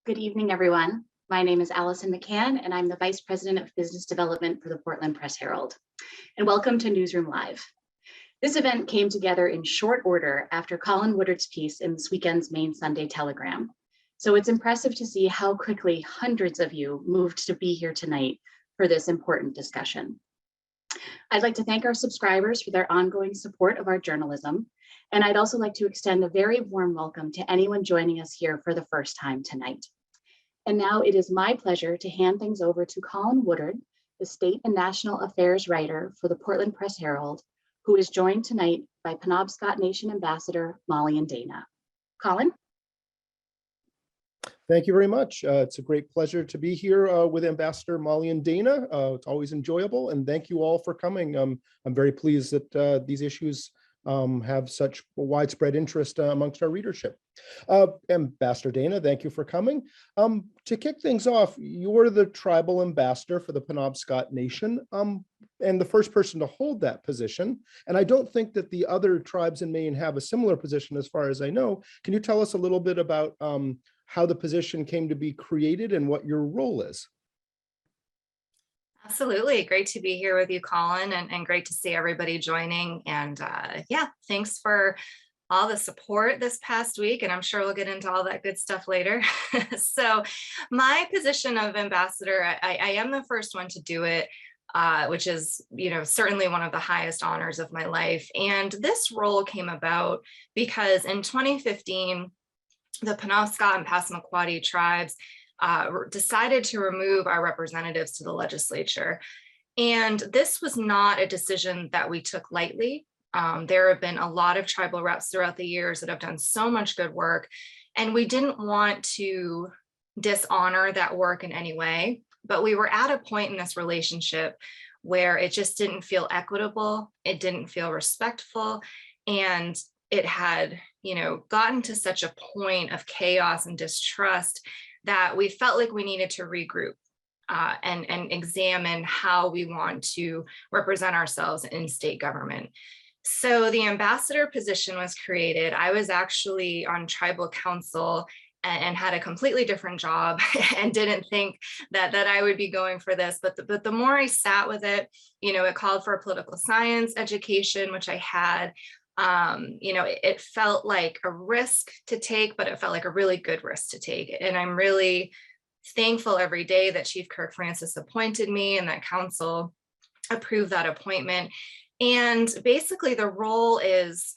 Good evening, everyone. My name is Allison McCann, and I'm the Vice President of Business Development for the Portland Press Herald. And welcome to Newsroom Live. This event came together in short order after Colin Woodard's piece in this weekend's Maine Sunday Telegram. So it's impressive to see how quickly hundreds of you moved to be here tonight for this important discussion. I'd like to thank our subscribers for their ongoing support of our journalism. And I'd also like to extend a very warm welcome to anyone joining us here for the first time tonight. And now it is my pleasure to hand things over to Colin Woodard, the State and National Affairs writer for the Portland Press Herald, who is joined tonight by Penobscot Nation Ambassador Maulian Dana. Colin? Thank you very much. It's a great pleasure to be here with Ambassador Maulian Dana. It's always enjoyable, and thank you all for coming. I'm very pleased that these issues have such widespread interest amongst our readership. Ambassador Dana, thank you for coming. To kick things off, you're the tribal ambassador for the Penobscot Nation, and the first person to hold that position. And I don't think that the other tribes in Maine have a similar position as far as I know. Can you tell us a little bit about how the position came to be created and what your role is? Absolutely. Great to be here with you, Colin, and great to see everybody joining. And yeah, thanks for all the support this past week. And I'm sure we'll get into all that good stuff later. So my position of ambassador, I am the first one to do it, which is, certainly one of the highest honors of my life. And this role came about because in 2015, the Penobscot and Passamaquoddy tribes decided to remove our representatives to the legislature. And this was not a decision that we took lightly. There have been a lot of tribal reps throughout the years that have done so much good work, and we didn't want to dishonor that work in any way. But we were at a point in this relationship where it just didn't feel equitable, it didn't feel respectful, and it had, gotten to such a point of chaos and distrust that we felt like we needed to regroup and examine how we want to represent ourselves in state government. So the ambassador position was created. I was actually on tribal council and had a completely different job and didn't think that I would be going for this. But the more I sat with it, it called for a political science education, which I had. It felt like a risk to take, but it felt like a really good risk to take. And I'm really thankful every day that Chief Kirk Francis appointed me and that council approved that appointment. And basically the role is,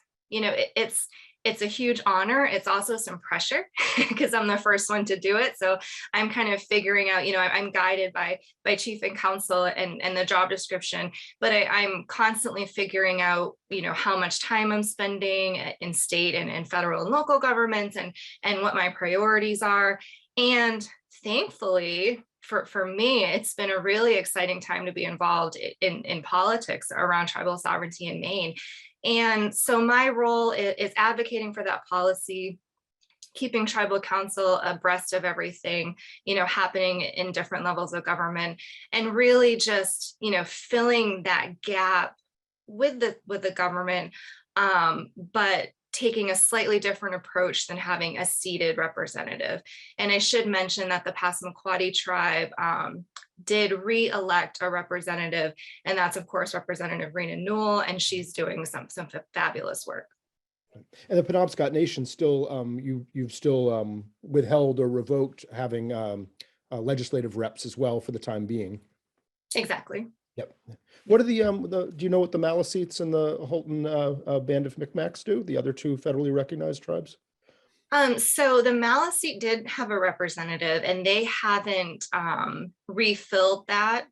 it's a huge honor. It's also some pressure because I'm the first one to do it. So I'm kind of figuring out, I'm guided by chief and council and the job description, but I'm constantly figuring out, how much time I'm spending in state and federal and local governments and what my priorities are. And thankfully, for me, it's been a really exciting time to be involved in politics around tribal sovereignty in Maine. And so my role is advocating for that policy, keeping tribal council abreast of everything, happening in different levels of government, and really just, filling that gap with the government, but taking a slightly different approach than having a seated representative. And I should mention that the Passamaquoddy tribe did re-elect a representative, and that's of course Representative Rena Newell, and she's doing some fabulous work. And the Penobscot Nation still, you've still withheld or revoked having legislative reps as well for the time being. Exactly. Yep. What are do you know what the Maliseets and the Holton Band of Micmacs do? The other two federally recognized tribes? So the Maliseet did have a representative, and they haven't refilled that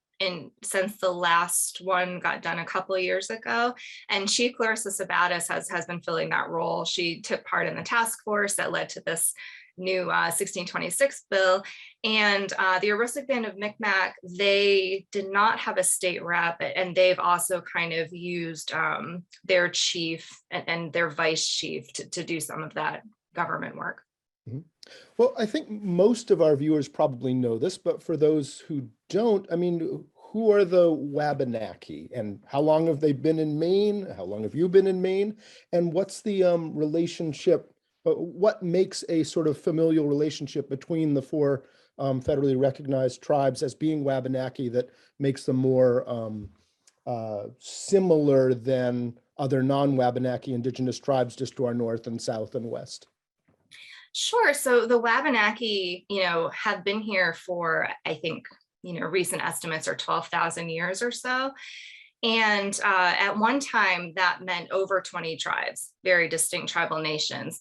since the last one got done a couple of years ago. And Chief Clarissa Sabatis has been filling that role. She took part in the task force that led to this new 1626 bill. And the Aroostook Band of Micmac, they did not have a state rep, and they've also kind of used their chief and their vice chief to do some of that government work. Mm-hmm. Well, I think most of our viewers probably know this, but for those who don't, I mean, who are the Wabanaki, and how long have they been in Maine? How long have you been in Maine? And what's the relationship what makes a sort of familial relationship between the four federally recognized tribes as being Wabanaki that makes them more similar than other non-Wabanaki indigenous tribes just to our north and south and west? Sure. So the Wabanaki, have been here for, I think, recent estimates are 12,000 years or so. And at one time that meant over 20 tribes, very distinct tribal nations,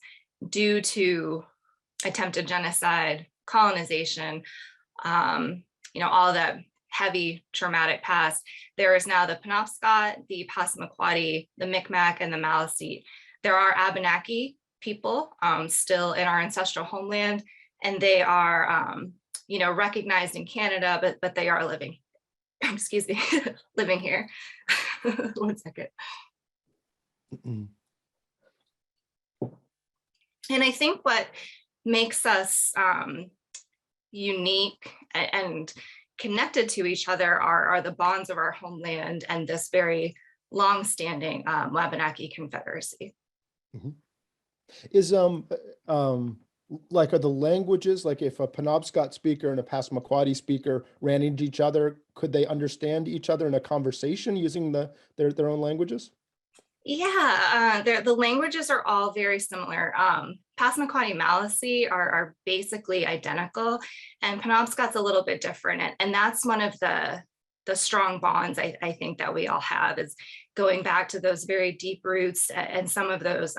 due to attempted genocide, colonization, all that heavy traumatic past. There is now the Penobscot, the Passamaquoddy, the Micmac, and the Maliseet. There are Abenaki people still in our ancestral homeland, and they are, recognized in Canada, but they are living, excuse me, living here. 1 second. And I think what makes us unique and connected to each other are the bonds of our homeland and this very long-standing Wabanaki Confederacy. Mm-hmm. Is like, are the languages, like if a Penobscot speaker and a Passamaquoddy speaker ran into each other, could they understand each other in a conversation using their own languages? Yeah, the languages are all very similar. Passamaquoddy and Maliseet are basically identical, and Penobscot's a little bit different. And that's one of the strong bonds I think that we all have, is going back to those very deep roots and some of those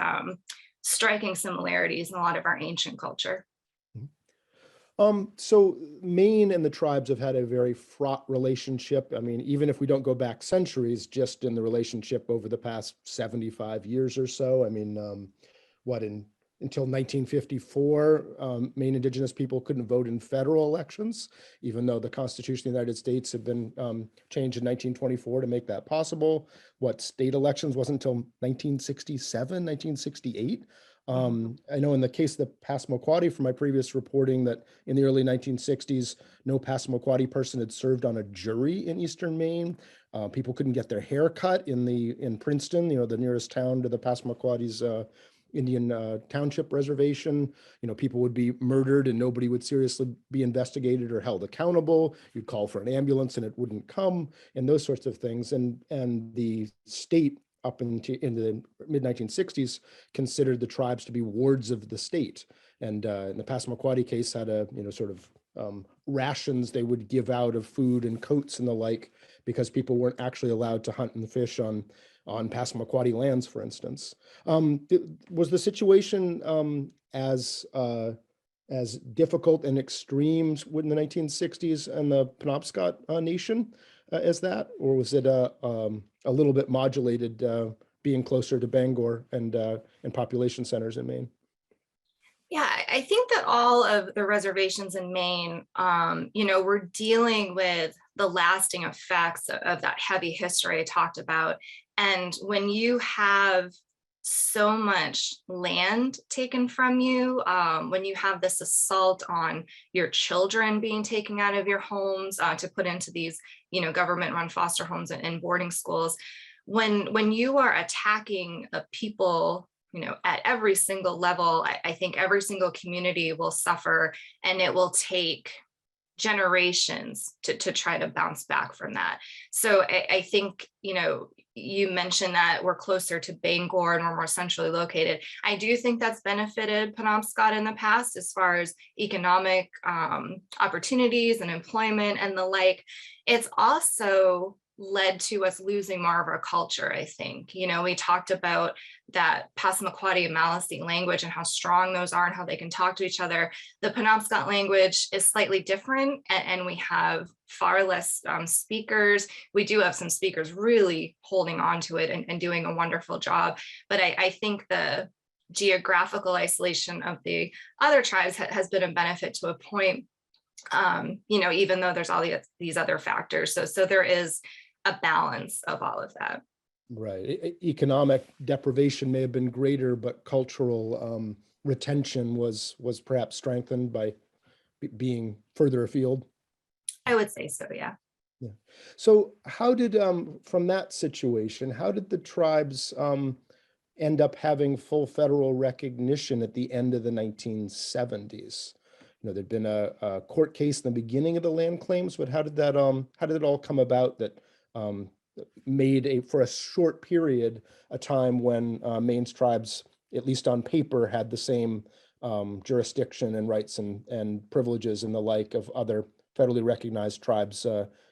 striking similarities in a lot of our ancient culture. So Maine and the tribes have had a very fraught relationship. I mean, even if we don't go back centuries, just in the relationship over the past 75 years or so. I mean, until 1954, Maine Indigenous people couldn't vote in federal elections, even though the Constitution of the United States had been changed in 1924 to make that possible. State elections wasn't until 1967, 1968. I know in the case of the Passamaquoddy, from my previous reporting, that in the early 1960s, no Passamaquoddy person had served on a jury in Eastern Maine. People couldn't get their hair cut in Princeton, the nearest town to the Passamaquoddy's Indian Township Reservation. People would be murdered and nobody would seriously be investigated or held accountable. You'd call for an ambulance and it wouldn't come, and those sorts of things. And the state, up in the mid-1960s, considered the tribes to be wards of the state. And in the Passamaquoddy case, had a sort of rations they would give out of food and coats and the like, because people weren't actually allowed to hunt and fish on Passamaquoddy lands, for instance. Was the situation as difficult and extreme in the 1960s and the Penobscot Nation as that, or was it a little bit modulated, being closer to Bangor and population centers in Maine? Yeah, I think that all of the reservations in Maine, we're dealing with the lasting effects of that heavy history I talked about. And when you have so much land taken from you, when you have this assault on your children being taken out of your homes to put into these, government-run foster homes and boarding schools, when you are attacking a people, at every single level, I think every single community will suffer, and it will take generations to try to bounce back from that. So I think, you mentioned that we're closer to Bangor and we're more centrally located. I do think that's benefited Penobscot in the past as far as economic opportunities and employment and the like. It's also led to us losing more of our culture, I think. We talked about that Passamaquoddy and Maliseet language and how strong those are and how they can talk to each other. The Penobscot language is slightly different, and we have far less speakers. We do have some speakers really holding on to it and doing a wonderful job. But I think the geographical isolation of the other tribes has been a benefit to a point, even though there's all these other factors. So there is a balance of all of that. Right. Economic deprivation may have been greater, but cultural retention was perhaps strengthened by being further afield. I would say so, yeah. Yeah. So how did, from that situation, how did the tribes end up having full federal recognition at the end of the 1970s. There'd been a court case in the beginning of the land claims, but how did it all come about that made for a short period a time when Maine's tribes, at least on paper, had the same jurisdiction and rights and privileges and the like of other federally recognized tribes,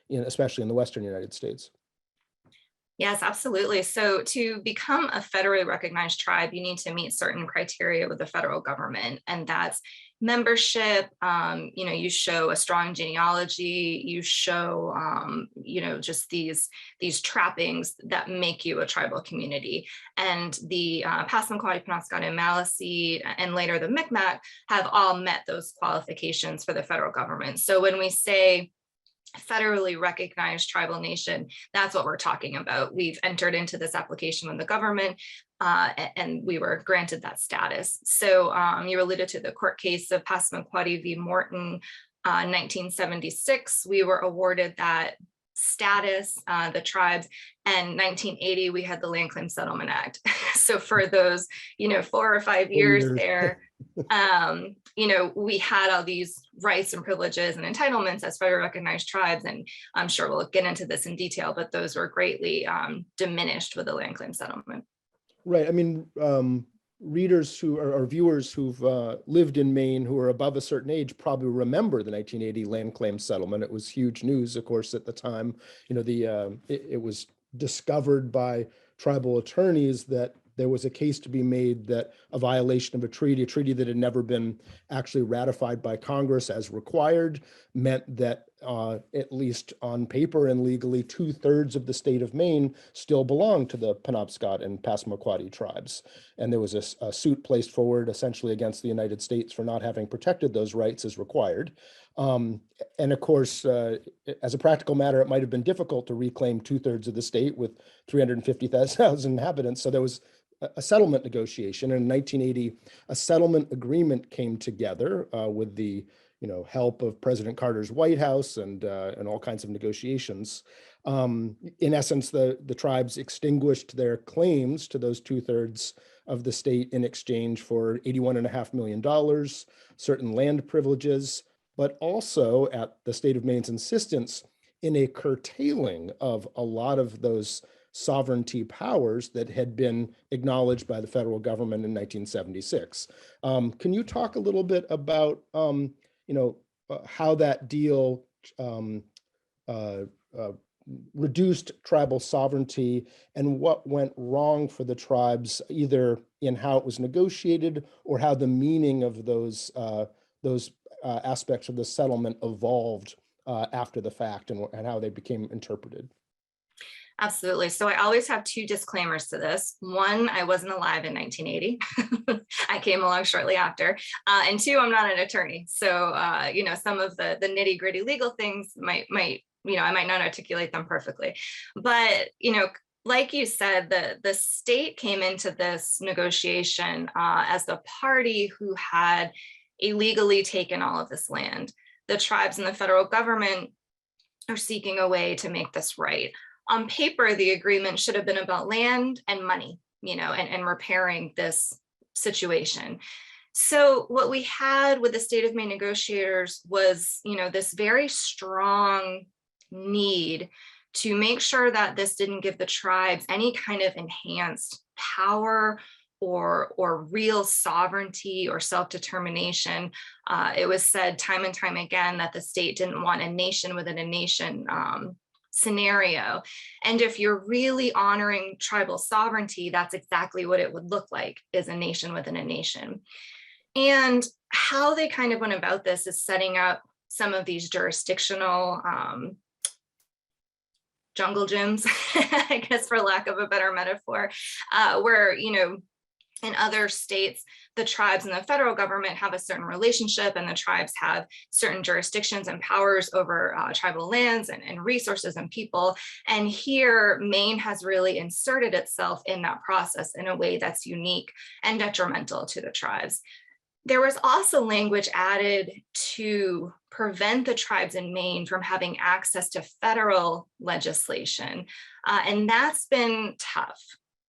especially in the Western United States? Yes, absolutely. So to become a federally recognized tribe, you need to meet certain criteria with the federal government, and that's membership. You show a strong genealogy. You show, just these trappings that make you a tribal community. And the Passamaquoddy, Penobscot, and Maliseet, and later the Micmac have all met those qualifications for the federal government. So when we say federally recognized tribal nation, that's what we're talking about. We've entered into this application with the government, and we were granted that status. So you alluded to the court case of Passamaquoddy v. Morton, 1976. We were awarded that status, the tribes, and 1980 we had the Land Claims Settlement Act. So for those 4 or 5 years there, we had all these rights and privileges and entitlements as federally recognized tribes, and I'm sure we'll get into this in detail, but those were greatly diminished with the Land Claims Settlement. Right. I mean, readers or viewers who've lived in Maine who are above a certain age probably remember the 1980 Land Claims Settlement. It was huge news, of course, at the time. It was discovered by tribal attorneys that there was a case to be made that a violation of a treaty that had never been actually ratified by Congress as required, meant that at least on paper and legally, 2/3 of the state of Maine still belonged to the Penobscot and Passamaquoddy tribes. And there was a suit placed forward essentially against the United States for not having protected those rights as required. And of course, as a practical matter, it might have been difficult to reclaim 2/3 of the state with 350,000 inhabitants. So there was a settlement negotiation. And in 1980, a settlement agreement came together with the help of President Carter's White House and all kinds of negotiations. In essence, the tribes extinguished their claims to those 2/3 of the state in exchange for $81.5 million, certain land privileges, but also at the state of Maine's insistence in a curtailing of a lot of those sovereignty powers that had been acknowledged by the federal government in 1976. Can you talk a little bit about how that deal reduced tribal sovereignty and what went wrong for the tribes, either in how it was negotiated or how the meaning of those aspects of the settlement evolved after the fact and how they became interpreted? Absolutely. So I always have 2 disclaimers to this. One, I wasn't alive in 1980. I came along shortly after. And 2, I'm not an attorney. So, some of the nitty gritty legal things I might not articulate them perfectly. But, like you said, the state came into this negotiation as the party who had illegally taken all of this land. The tribes and the federal government are seeking a way to make this right. On paper, the agreement should have been about land and money, and repairing this situation. So what we had with the state of Maine negotiators was, this very strong need to make sure that this didn't give the tribes any kind of enhanced power or real sovereignty or self-determination. It was said time and time again that the state didn't want a nation within a nation scenario. And if you're really honoring tribal sovereignty, that's exactly what it would look like, is a nation within a nation. And how they kind of went about this is setting up some of these jurisdictional jungle gyms, I guess, for lack of a better metaphor, where, in other states, the tribes and the federal government have a certain relationship, and the tribes have certain jurisdictions and powers over tribal lands and resources and people. And here, Maine has really inserted itself in that process in a way that's unique and detrimental to the tribes. There was also language added to prevent the tribes in Maine from having access to federal legislation. And that's been tough.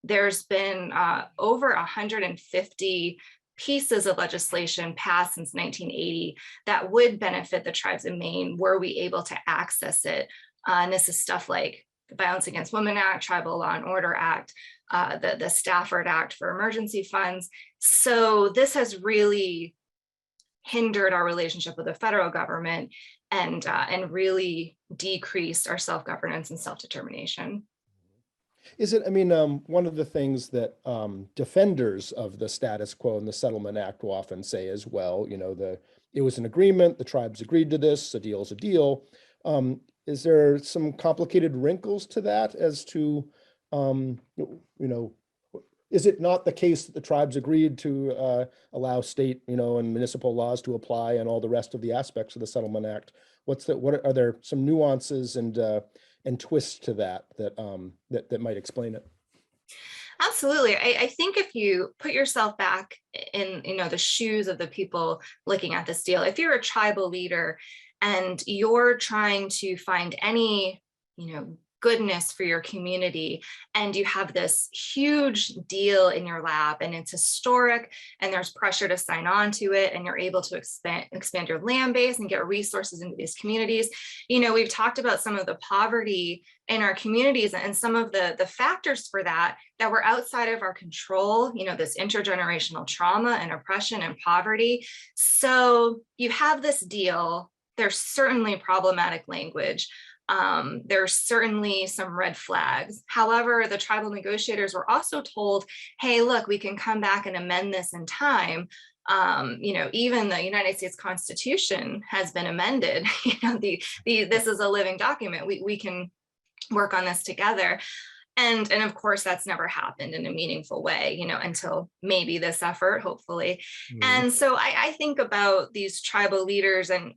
there's been over 150 pieces of legislation passed since 1980 that would benefit the tribes of Maine were we able to access it. And this is stuff like the Violence Against Women Act, Tribal Law and Order Act, the Stafford Act for emergency funds. So this has really hindered our relationship with the federal government and really decreased our self-governance and self-determination. Is it, I mean, one of the things that defenders of the status quo and the Settlement Act will often say as well, you know, it was an agreement, the tribes agreed to this, a deal's a deal. Is there some complicated wrinkles to that as to, you know, is it not the case that the tribes agreed to allow state, you know, and municipal laws to apply and all the rest of the aspects of the Settlement Act? What are there some nuances and twists to that might explain it? Absolutely. I think if you put yourself back in, you know, the shoes of the people looking at this deal, if you're a tribal leader and you're trying to find any, you know, goodness for your community, and you have this huge deal in your lap and it's historic and there's pressure to sign on to it, and you're able to expand your land base and get resources into these communities. You know, we've talked about some of the poverty in our communities and some of the factors for that were outside of our control, you know, this intergenerational trauma and oppression and poverty. So you have this deal, there's certainly problematic language. There's certainly some red flags. However, the tribal negotiators were also told, hey, look, we can come back and amend this in time. You know, even the United States Constitution has been amended. You know, this is a living document. We can work on this together. And of course, that's never happened in a meaningful way, you know, until maybe this effort, hopefully. And so I think about these tribal leaders and,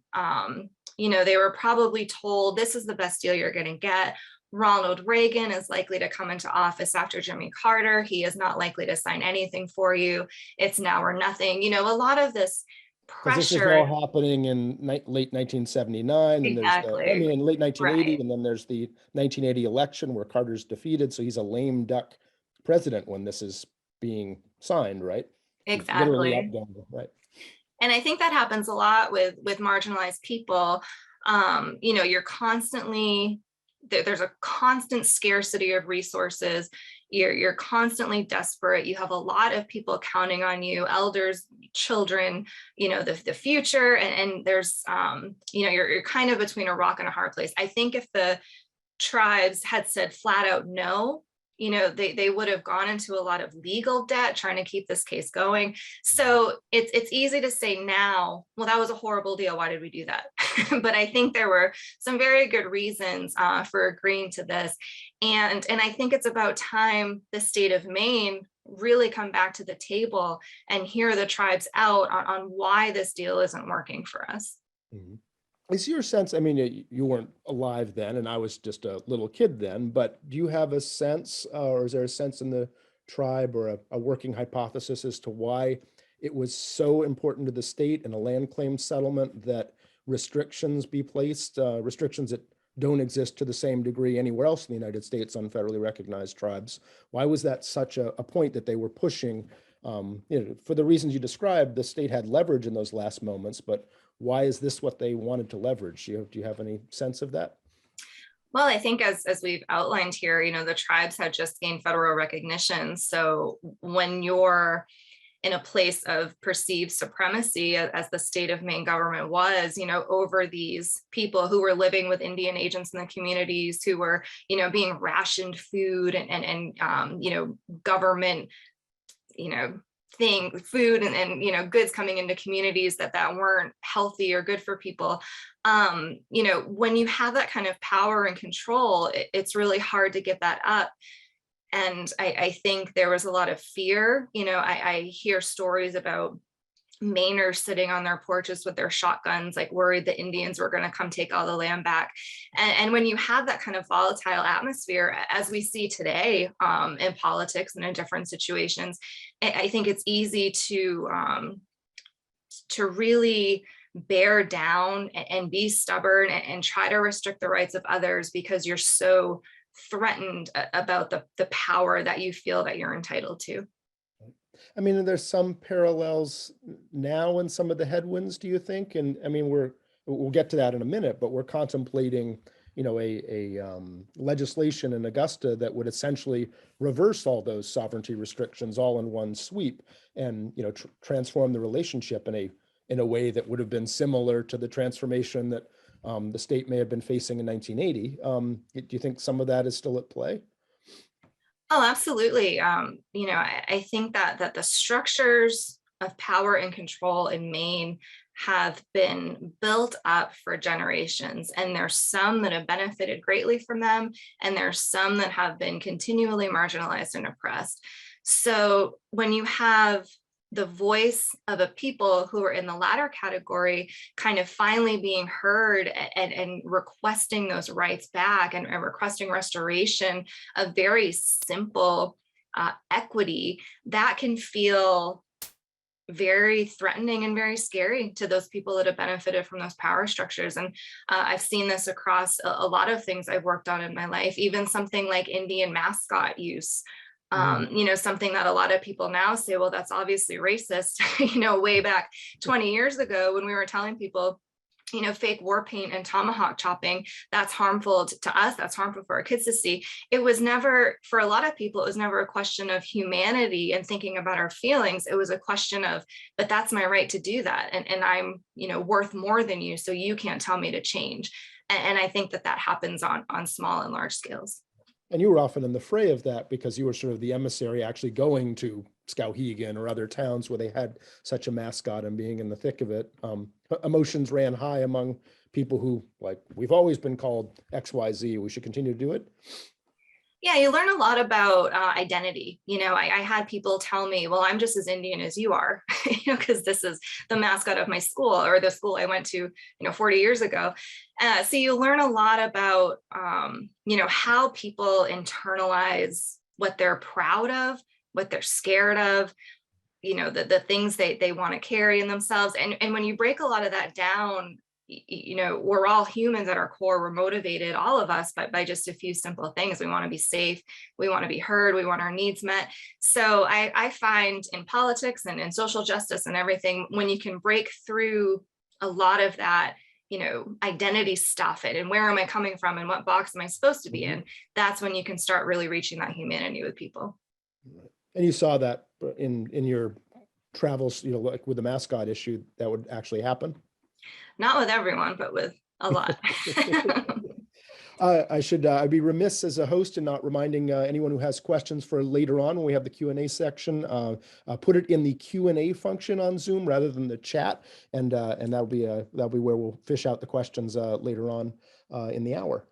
you know, they were probably told this is the best deal you're going to get. Ronald Reagan is likely to come into office after Jimmy Carter. He is not likely to sign anything for you. It's now or nothing. You know, a lot of this pressure. This is all happening in late 1979, and exactly. there's, I mean, in late 1980, right. And then there's the 1980 election where Carter's defeated, so he's a lame duck president when this is being signed, right? Exactly. Right. And I think that happens a lot with marginalized people. You know, you're constantly, there's a constant scarcity of resources. You're constantly desperate. You have a lot of people counting on you, elders, children, you know, the future. And there's, you know, you're kind of between a rock and a hard place. I think if the tribes had said flat out no, you know, they would have gone into a lot of legal debt trying to keep this case going. So it's easy to say now, well, that was a horrible deal. Why did we do that? But I think there were some very good reasons for agreeing to this. And I think it's about time the state of Maine really come back to the table and hear the tribes out on why this deal isn't working for us. Mm-hmm. Is your sense, I mean, you weren't alive then, and I was just a little kid then, but do you have a sense, or is there a sense in the tribe or a working hypothesis as to why it was so important to the state and a land claim settlement that restrictions be placed, restrictions that don't exist to the same degree anywhere else in the United States on federally recognized tribes? Why was that such a point that they were pushing? You know, for the reasons you described, the state had leverage in those last moments, but why is this what they wanted to leverage? Do you have any sense of that? Well, I think as we've outlined here, you know, the tribes had just gained federal recognition. So when you're in a place of perceived supremacy, as the state of Maine government was, you know, over these people who were living with Indian agents in the communities, who were, you know, being rationed food and you know, government, you know, food and you know, goods coming into communities that weren't healthy or good for people. You know, when you have that kind of power and control, it's really hard to get that up. And I think there was a lot of fear. You know, I hear stories about Mainers sitting on their porches with their shotguns, like worried the Indians were going to come take all the land back. And when you have that kind of volatile atmosphere, as we see today in politics and in different situations, I think it's easy to really bear down and be stubborn and try to restrict the rights of others because you're so threatened about the power that you feel that you're entitled to. I mean, there's some parallels now in some of the headwinds, do you think? And I mean, we'll get to that in a minute, but we're contemplating, a legislation in Augusta that would essentially reverse all those sovereignty restrictions all in one sweep, and transform the relationship in a way that would have been similar to the transformation that the state may have been facing in 1980. Do you think some of that is still at play? Oh, absolutely. I think that the structures of power and control in Maine have been built up for generations, and there's some that have benefited greatly from them, and there's some that have been continually marginalized and oppressed. So when you have the voice of a people who are in the latter category kind of finally being heard and requesting those rights back, and requesting restoration of very simple equity, that can feel very threatening and very scary to those people that have benefited from those power structures. And I've seen this across a lot of things I've worked on in my life, even something like Indian mascot use. Something that a lot of people now say, well, that's obviously racist. Way back 20 years ago, when we were telling people, fake war paint and tomahawk chopping, that's harmful to us, that's harmful for our kids to see. It was never, for a lot of people, it was never a question of humanity and thinking about our feelings. It was a question of, but that's my right to do that. And I'm, worth more than you, so you can't tell me to change. And I think that happens on small and large scales. And you were often in the fray of that because you were sort of the emissary actually going to Skowhegan or other towns where they had such a mascot and being in the thick of it. Emotions ran high among people who, like, we've always been called XYZ, we should continue to do it. Yeah, you learn a lot about identity. I had people tell me, well, I'm just as Indian as you are, because this is the mascot of my school, or the school I went to, 40 years ago. So you learn a lot about, how people internalize what they're proud of, what they're scared of, the things they want to carry in themselves. And when you break a lot of that down, we're all humans at our core. We're motivated, all of us, by just a few simple things. We want to be safe. We want to be heard. We want our needs met. So I find in politics and in social justice and everything, when you can break through a lot of that, identity stuff and where am I coming from and what box am I supposed to be in, that's when you can start really reaching that humanity with people. And you saw that in your travels, like with the mascot issue, that would actually happen? Not with everyone, but with a lot. I'd be remiss as a host in not reminding anyone who has questions for later on when we have the Q&A section, put it in the Q&A function on Zoom rather than the chat, and that'll be where we'll fish out the questions later on in the hour.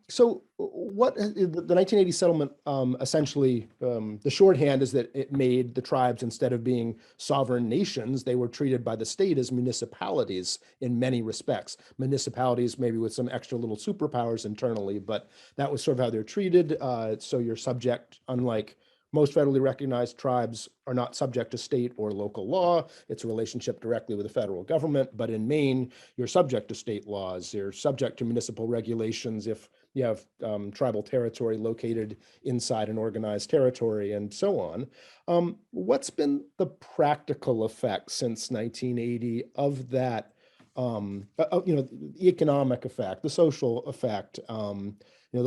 So what the 1980 settlement, essentially, the shorthand is that it made the tribes, instead of being sovereign nations, they were treated by the state as municipalities in many respects. Municipalities maybe with some extra little superpowers internally, but that was sort of how they're treated. So you're subject, unlike most federally recognized tribes, are not subject to state or local law. It's a relationship directly with the federal government. But in Maine, you're subject to state laws. You're subject to municipal regulations if you have tribal territory located inside an organized territory, and so on. What's been the practical effect since 1980 of that? The economic effect, the social effect,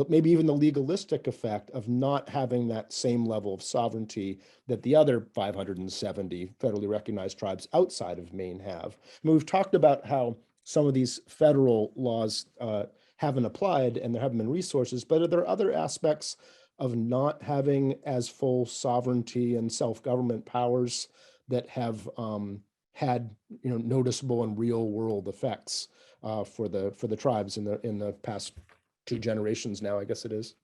maybe even the legalistic effect of not having that same level of sovereignty that the other 570 federally recognized tribes outside of Maine have. I mean, we've talked about how some of these federal laws haven't applied and there haven't been resources, but are there other aspects of not having as full sovereignty and self-government powers that have had noticeable and real world effects for the tribes in the past 2 generations now, I guess it is?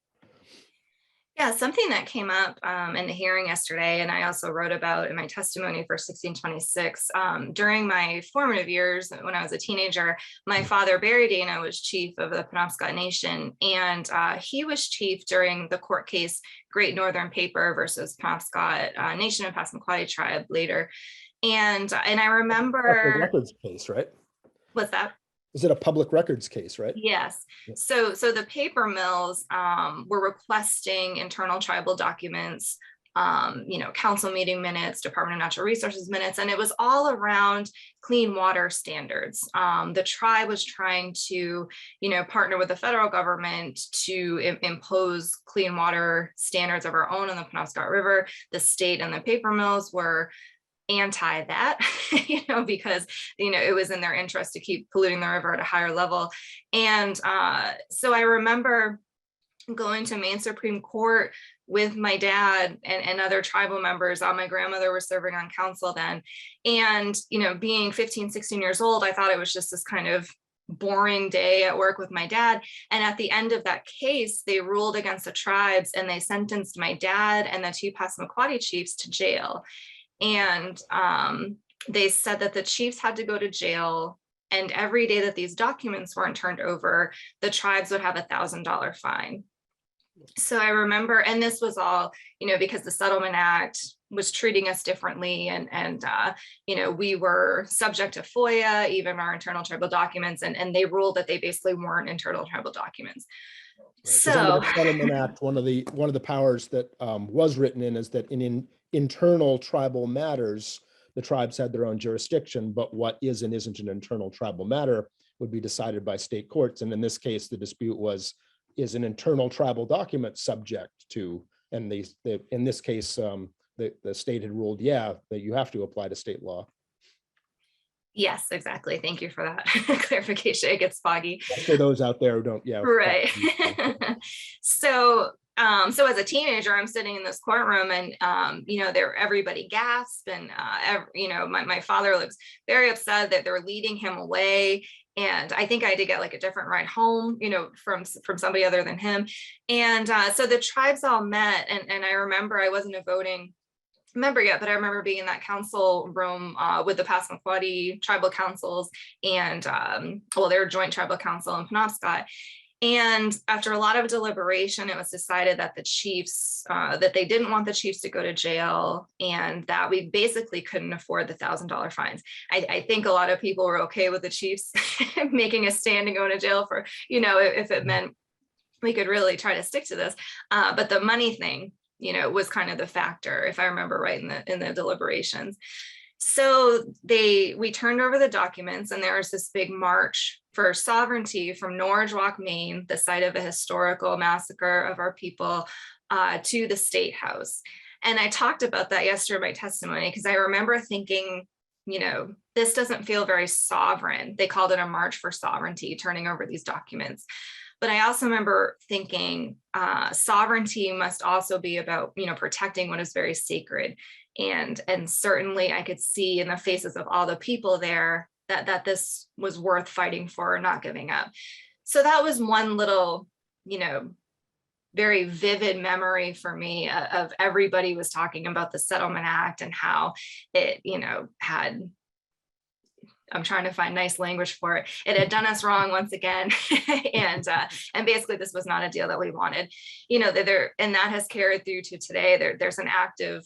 Yeah, something that came up in the hearing yesterday, and I also wrote about in my testimony for 1626, during my formative years when I was a teenager, my father, Barry Dana, was chief of the Penobscot Nation, and he was chief during the court case Great Northern Paper versus Penobscot Nation and Passamaquoddy tribe later. And I remember... The records case, right? What's that? Is it a public records case, right? Yes. Yeah. So the paper mills were requesting internal tribal documents, council meeting minutes, Department of Natural Resources minutes, and it was all around clean water standards. The tribe was trying to, partner with the federal government to impose clean water standards of our own on the Penobscot River. The state and the paper mills were anti that, because, it was in their interest to keep polluting the river at a higher level. And so I remember going to Maine Supreme Court with my dad and other tribal members. My grandmother was serving on council then. And, being 15, 16 years old, I thought it was just this kind of boring day at work with my dad. And at the end of that case, they ruled against the tribes and they sentenced my dad and the two Passamaquoddy chiefs to jail. And they said that the chiefs had to go to jail, and every day that these documents weren't turned over, the tribes would have $1,000 fine. So I remember, and this was all, because the Settlement Act was treating us differently, and we were subject to FOIA, even our internal tribal documents, and they ruled that they basically weren't internal tribal documents. Right. So under the Settlement Act, one of the powers that was written in is that in internal tribal matters, the tribes had their own jurisdiction, but what is and isn't an internal tribal matter would be decided by state courts. And in this case, the dispute is an internal tribal document subject to, and in this case, the state had ruled, that you have to apply to state law. yes, exactly. Thank you for that clarification. It gets foggy. For those out there who don't, Right. So as a teenager, I'm sitting in this courtroom, and everybody gasped, and my father was very upset that they're leading him away. And I think I had to get like a different ride home, from somebody other than him. And so the tribes all met, and I remember I wasn't a voting member yet, but I remember being in that council room with the Passamaquoddy tribal councils and their joint tribal council in Penobscot. And after a lot of deliberation, it was decided that the chiefs, that they didn't want the chiefs to go to jail, and that we basically couldn't afford the $1,000 fines. I think a lot of people were okay with the chiefs making a stand and going to jail for, if it meant we could really try to stick to this. But the money thing, was kind of the factor, if I remember right, in the deliberations. So we turned over the documents, and there was this big march for sovereignty from Norridgewock, Maine, the site of a historical massacre of our people, to the State House. And I talked about that yesterday in my testimony, because I remember thinking, this doesn't feel very sovereign. They called it a march for sovereignty, turning over these documents. But I also remember thinking sovereignty must also be about, protecting what is very sacred. And certainly I could see in the faces of all the people there that this was worth fighting for, not giving up. So that was one little, very vivid memory for me of everybody was talking about the Settlement Act and how it, had, I'm trying to find nice language for it. It had done us wrong once again. and basically this was not a deal that we wanted, and that has carried through to today. There's an active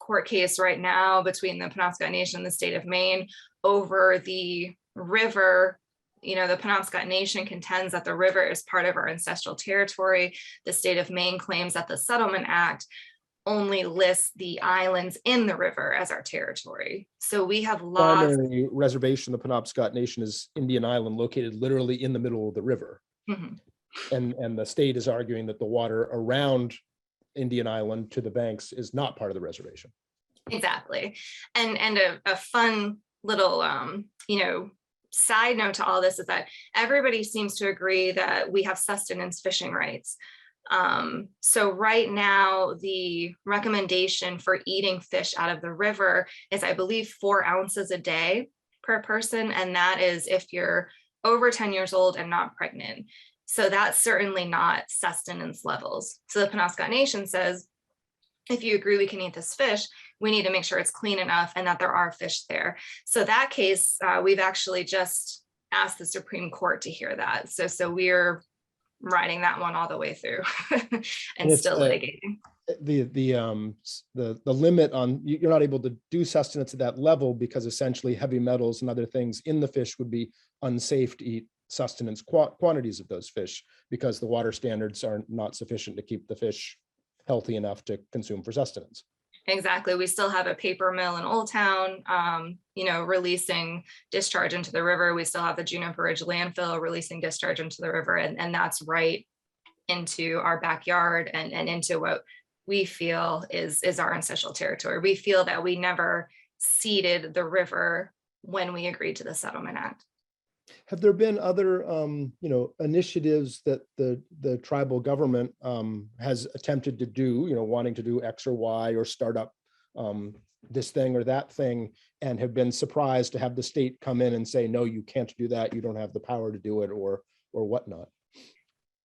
court case right now between the Penobscot Nation and the state of Maine over the river. The Penobscot Nation contends that the river is part of our ancestral territory. The state of Maine claims that the Settlement Act only lists the islands in the river as our territory. So we have lost. Primary reservation, the Penobscot Nation, is Indian Island, located literally in the middle of the river. Mm-hmm. And the state is arguing that the water around Indian Island to the banks is not part of the reservation. Exactly. And a fun little, side note to all this is that everybody seems to agree that we have sustenance fishing rights. So right now, the recommendation for eating fish out of the river is, I believe, 4 ounces a day per person. And that is if you're over 10 years old and not pregnant. So that's certainly not sustenance levels. So the Penobscot Nation says, if you agree we can eat this fish, we need to make sure it's clean enough and that there are fish there. So that case, we've actually just asked the Supreme Court to hear that. So we're riding that one all the way through and still litigating. the limit on, you're not able to do sustenance at that level because essentially heavy metals and other things in the fish would be unsafe to eat sustenance quantities of those fish, because the water standards are not sufficient to keep the fish healthy enough to consume for sustenance. Exactly. We still have a paper mill in Old Town, releasing discharge into the river. We still have the Juniper Ridge landfill releasing discharge into the river. And that's right into our backyard and into what we feel is our ancestral territory. We feel that we never ceded the river when we agreed to the Settlement Act. Have there been other, initiatives that the tribal government has attempted to do, wanting to do X or Y or start up this thing or that thing, and have been surprised to have the state come in and say, no, you can't do that, you don't have the power to do it, or whatnot?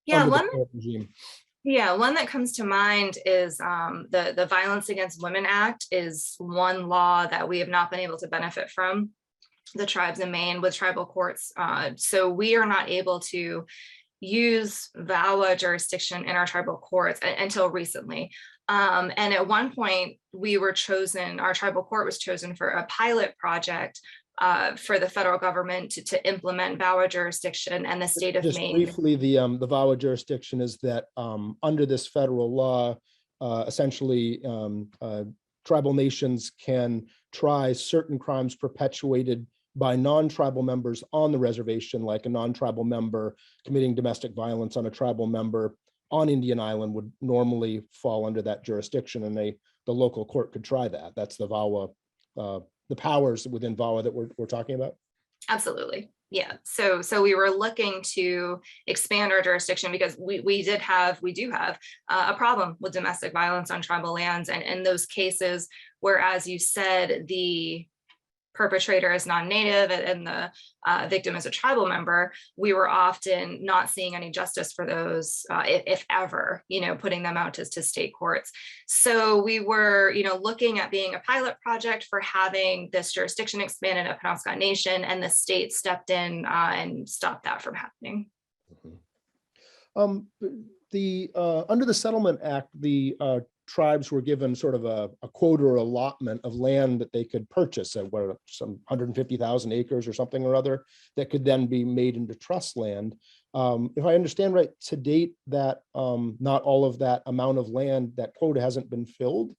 Yeah, one that comes to mind is the Violence Against Women Act is one law that we have not been able to benefit from, the tribes in Maine with tribal courts. So we are not able to use VAWA jurisdiction in our tribal courts until recently. And at one point our tribal court was chosen for a pilot project for the federal government to implement VAWA jurisdiction, and the state of Just Maine. Briefly, the VAWA jurisdiction is that under this federal law, essentially tribal nations can try certain crimes perpetuated by non-tribal members on the reservation, like a non-tribal member committing domestic violence on a tribal member on Indian Island would normally fall under that jurisdiction, and the local court could try that. That's the VAWA, the powers within VAWA that we're talking about. Absolutely. Yeah. So we were looking to expand our jurisdiction because we do have a problem with domestic violence on tribal lands, and in those cases where, as you said, the perpetrator is non-native and the victim is a tribal member, we were often not seeing any justice for those, if ever, putting them out to state courts. So we were, looking at being a pilot project for having this jurisdiction expanded at Penobscot Nation, and the state stepped in and stopped that from happening. Under the Settlement Act, the tribes were given sort of a quota or allotment of land that they could purchase, some 150,000 acres or something or other, that could then be made into trust land. If I understand right, to date, that not all of that amount of land, that quota hasn't been filled.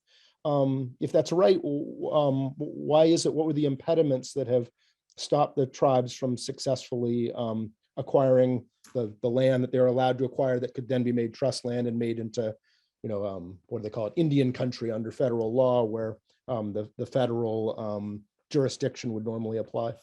If that's right, why is it? What were the impediments that have stopped the tribes from successfully acquiring the land that they're allowed to acquire that could then be made trust land and made into, what do they call it, Indian country under federal law, where the federal jurisdiction would normally apply?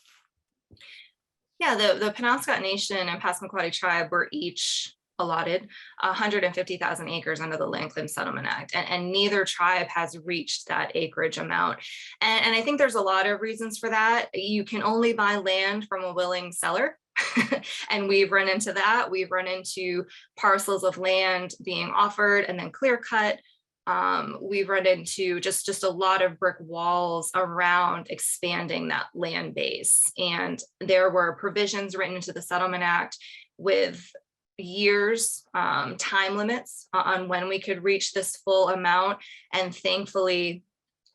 Yeah, the Penobscot Nation and Passamaquoddy tribe were each allotted 150,000 acres under the Land Claims Settlement Act, and neither tribe has reached that acreage amount. And I think there's a lot of reasons for that. You can only buy land from a willing seller. And we've run into that. We've run into parcels of land being offered and then clear cut. We've run into just a lot of brick walls around expanding that land base. And there were provisions written into the Settlement Act with years, time limits on when we could reach this full amount. And thankfully,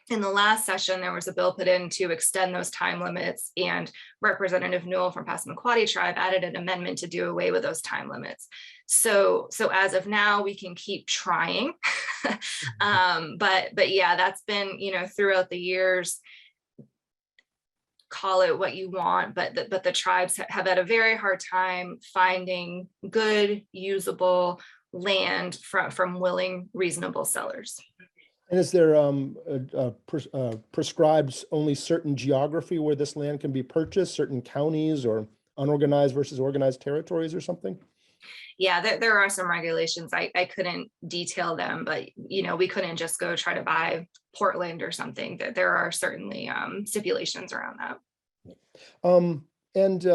in the last session, there was a bill put in to extend those time limits, and Representative Newell from Passamaquoddy tribe added an amendment to do away with those time limits. So as of now, we can keep trying. But yeah, that's been, throughout the years, call it what you want, but the tribes have had a very hard time finding good, usable land from willing, reasonable sellers. And is there prescribed only certain geography where this land can be purchased, certain counties, or unorganized versus organized territories or something? Yeah, there are some regulations. I couldn't detail them, but we couldn't just go try to buy Portland or something. There are certainly stipulations around that. And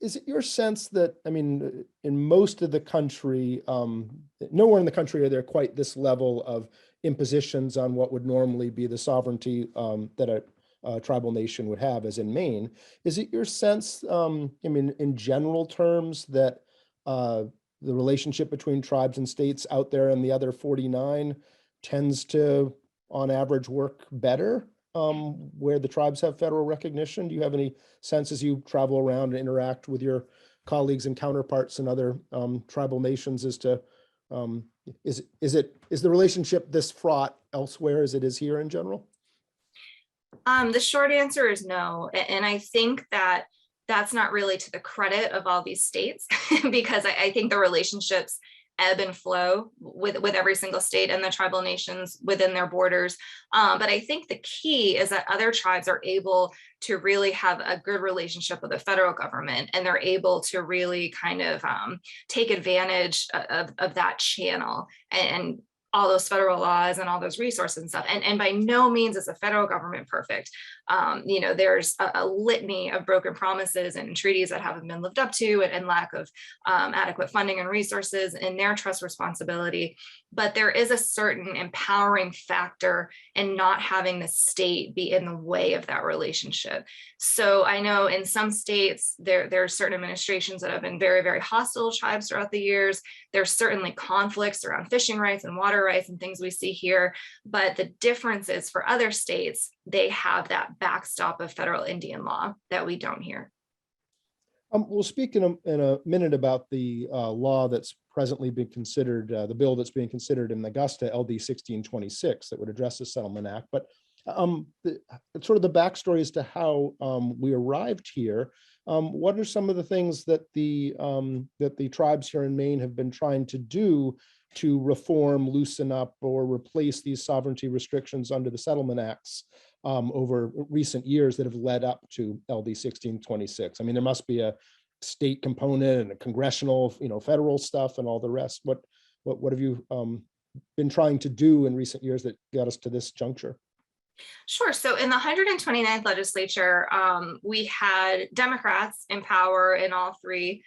is it your sense that, in most of the country, nowhere in the country are there quite this level of impositions on what would normally be the sovereignty that a tribal nation would have, as in Maine? Is it your sense, in general terms, that the relationship between tribes and states out there in the other 49 tends to, on average, work better where the tribes have federal recognition? Do you have any sense as you travel around and interact with your colleagues and counterparts in other tribal nations as to is the relationship this fraught elsewhere as it is here in general? The short answer is no. And I think that that's not really to the credit of all these states, because I think the relationships ebb and flow with every single state and the tribal nations within their borders. But I think the key is that other tribes are able to really have a good relationship with the federal government, and they're able to really kind of take advantage of that channel and all those federal laws and all those resources and stuff. And by no means is the federal government perfect. There's a litany of broken promises and treaties that haven't been lived up to, and lack of adequate funding and resources in their trust responsibility. But there is a certain empowering factor in not having the state be in the way of that relationship. So I know in some states, there are certain administrations that have been very, very hostile to tribes throughout the years. There's certainly conflicts around fishing rights and water rights and things we see here. But the difference is, for other states, they have that backstop of federal Indian law that we don't here. We'll speak in a minute about the law that's presently being considered, the bill that's being considered in Augusta, LD 1626, that would address the Settlement Act. But sort of the backstory as to how we arrived here. What are some of the things that the tribes here in Maine have been trying to do to reform, loosen up, or replace these sovereignty restrictions under the Settlement Acts over recent years that have led up to LD 1626? I mean, there must be a state component and a congressional, federal stuff and all the rest. What have you been trying to do in recent years that got us to this juncture? Sure. So in the 129th legislature, we had Democrats in power in all three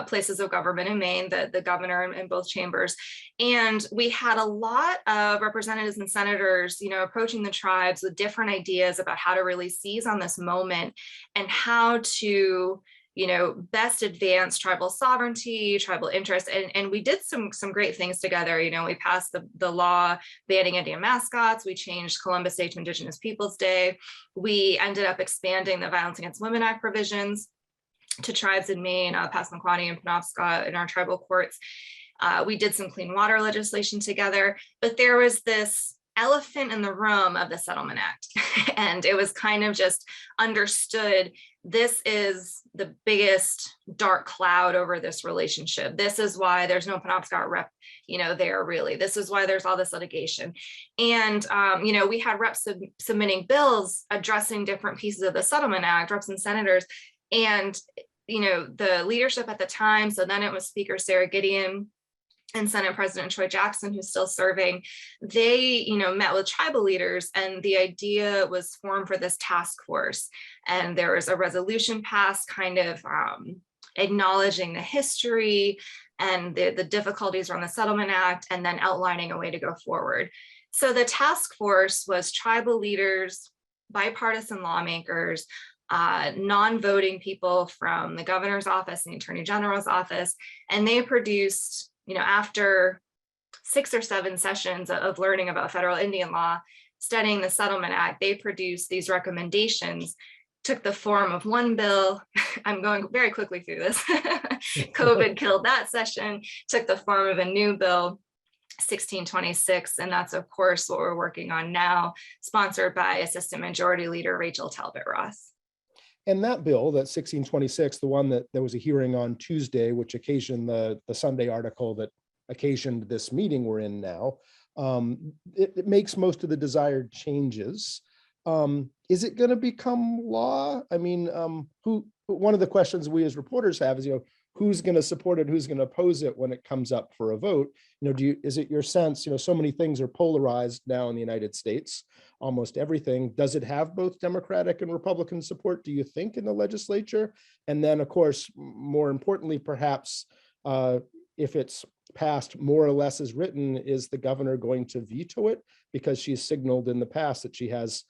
places of government in Maine, the governor in both chambers. And we had a lot of representatives and senators, approaching the tribes with different ideas about how to really seize on this moment and how to, best advance tribal sovereignty, tribal interests. And we did some great things together. We passed the law banning Indian mascots. We changed Columbus Day to Indigenous Peoples Day. We ended up expanding the Violence Against Women Act provisions to tribes in Maine, Passamaquoddy and Penobscot in our tribal courts. We did some clean water legislation together, but there was this elephant in the room of the Settlement Act. And it was kind of just understood, this is the biggest dark cloud over this relationship. This is why there's no Penobscot rep, there really. This is why there's all this litigation. And, we had reps submitting bills addressing different pieces of the Settlement Act, reps and senators. And, the leadership at the time, so then it was Speaker Sarah Gideon and Senate President Troy Jackson, who's still serving, they, met with tribal leaders, and the idea was formed for this task force. And there was a resolution passed kind of acknowledging the history and the difficulties around the Settlement Act, and then outlining a way to go forward. So the task force was tribal leaders, bipartisan lawmakers, non-voting people from the governor's office and the attorney general's office. And they produced, after 6 or 7 sessions of learning about federal Indian law, studying the Settlement Act, they produced these recommendations, took the form of one bill. I'm going very quickly through this. COVID killed that session, took the form of a new bill, 1626, and that's of course what we're working on now, sponsored by Assistant Majority Leader Rachel Talbot Ross. And that bill, that 1626, the one that there was a hearing on Tuesday, which occasioned the Sunday article that occasioned this meeting we're in now, it makes most of the desired changes. Is it going to become law? I mean, one of the questions we as reporters have is, who's going to support it, who's going to oppose it when it comes up for a vote? Is it your sense, so many things are polarized now in the United States, almost everything. Does it have both Democratic and Republican support, do you think, in the legislature? And then, of course, more importantly, perhaps, if it's passed more or less as written, is the governor going to veto it? Because she's signaled in the past that she has,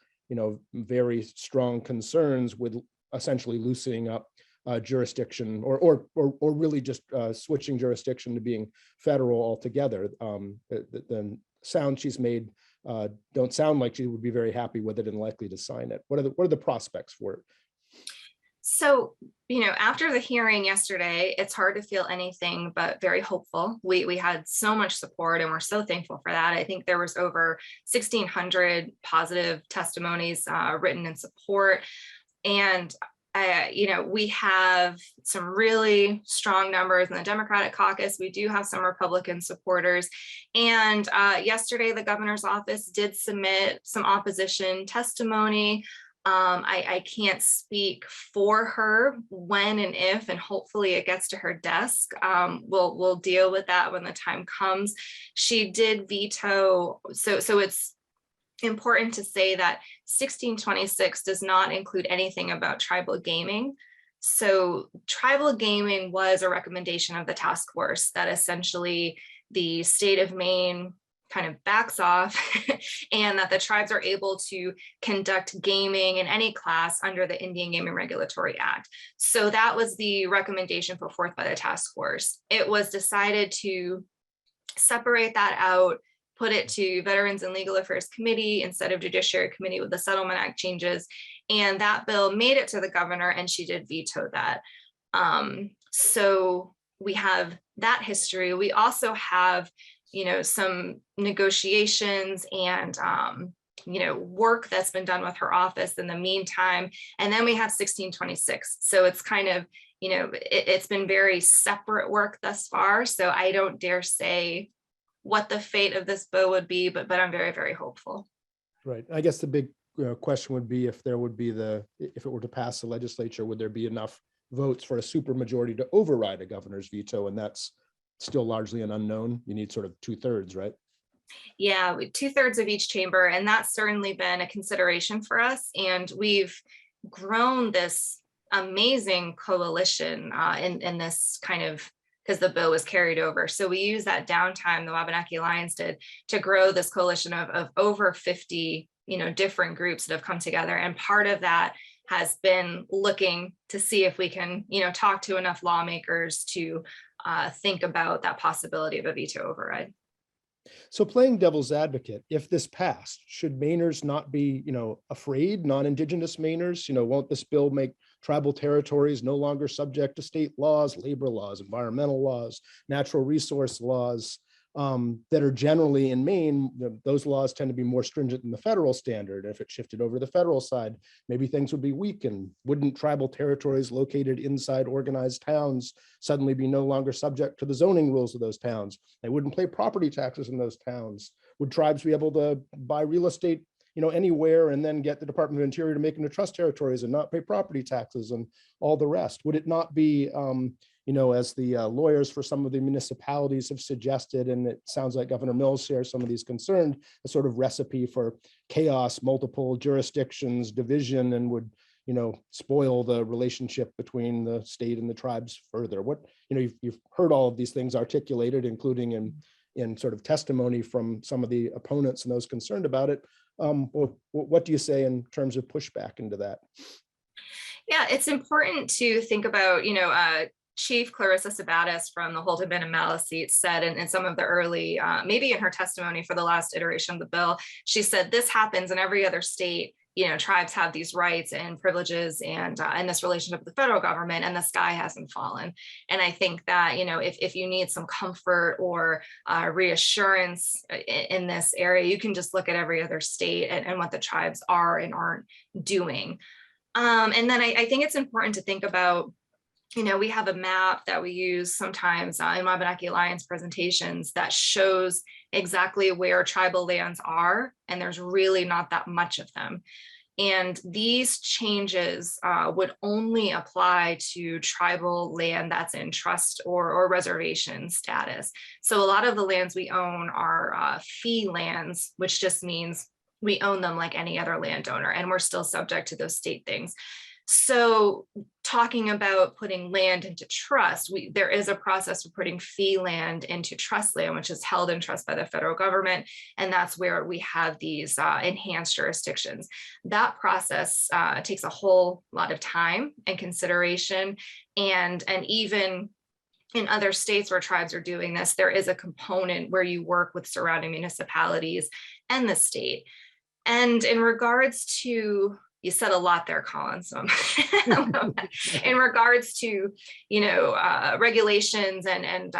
very strong concerns with essentially loosening up jurisdiction or really just switching jurisdiction to being federal altogether. Then sounds she's made don't sound like she would be very happy with it and likely to sign it. What are the prospects for it? So, after the hearing yesterday, it's hard to feel anything but very hopeful. We had so much support and we're so thankful for that. I think there was over 1,600 positive testimonies written in support. And we have some really strong numbers in the Democratic caucus. We do have some Republican supporters. And yesterday, the governor's office did submit some opposition testimony. I can't speak for her when and if, and hopefully it gets to her desk. We'll deal with that when the time comes. She did veto, so it's important to say that 1626 does not include anything about tribal gaming. So tribal gaming was a recommendation of the task force that essentially the state of Maine kind of backs off and that the tribes are able to conduct gaming in any class under the Indian Gaming Regulatory Act. So that was the recommendation put forth by the task force. It was decided to separate that out, put it to Veterans and Legal Affairs Committee instead of Judiciary Committee with the Settlement Act changes. And that bill made it to the governor and she did veto that. So we have that history. We also have some negotiations and, work that's been done with her office in the meantime. And then we have 1626. So it's kind of, it's been very separate work thus far. So I don't dare say what the fate of this bill would be, but I'm very, very hopeful. Right. I guess the big question would be if it were to pass the legislature, would there be enough votes for a supermajority to override a governor's veto? And that's still largely an unknown. You need sort of 2/3, right? Yeah, 2/3 of each chamber. And that's certainly been a consideration for us. And we've grown this amazing coalition in this kind of, because the bill was carried over. So we used that downtime, the Wabanaki Alliance did, to grow this coalition of over 50, different groups that have come together. And part of that has been looking to see if we can, talk to enough lawmakers to think about that possibility of a veto override. So playing devil's advocate, if this passed, should Mainers not be, afraid, non-Indigenous Mainers? Won't this bill make tribal territories no longer subject to state laws, labor laws, environmental laws, natural resource laws that are generally in Maine? Those laws tend to be more stringent than the federal standard. If it shifted over to the federal side, maybe things would be weakened. Wouldn't tribal territories located inside organized towns suddenly be no longer subject to the zoning rules of those towns? They wouldn't pay property taxes in those towns. Would tribes be able to buy real estate anywhere and then get the Department of Interior to make them to trust territories and not pay property taxes and all the rest? Would it not be, as the lawyers for some of the municipalities have suggested, and it sounds like Governor Mills shares some of these concerns, a sort of recipe for chaos, multiple jurisdictions, division, and would, spoil the relationship between the state and the tribes further? What, you've heard all of these things articulated, including in sort of testimony from some of the opponents and those concerned about it. What do you say in terms of pushback into that? Yeah, it's important to think about, Chief Clarissa Sabatis from the Holden and Maliseet said in some of the early, maybe in her testimony for the last iteration of the bill, she said this happens in every other state. Tribes have these rights and privileges and this relationship with the federal government, and the sky hasn't fallen. And I think that, if you need some comfort or reassurance in this area, you can just look at every other state and what the tribes are and aren't doing. And then I think it's important to think about, we have a map that we use sometimes in Wabanaki Alliance presentations that shows exactly where tribal lands are, and there's really not that much of them. And these changes would only apply to tribal land that's in trust or reservation status. So a lot of the lands we own are fee lands, which just means we own them like any other landowner, and we're still subject to those state things. So talking about putting land into trust, there is a process for putting fee land into trust land, which is held in trust by the federal government. And that's where we have these enhanced jurisdictions. That process takes a whole lot of time and consideration, and even in other states where tribes are doing this, there is a component where you work with surrounding municipalities and the state. And in regards to, you said a lot there, Colin, so in regards to, regulations and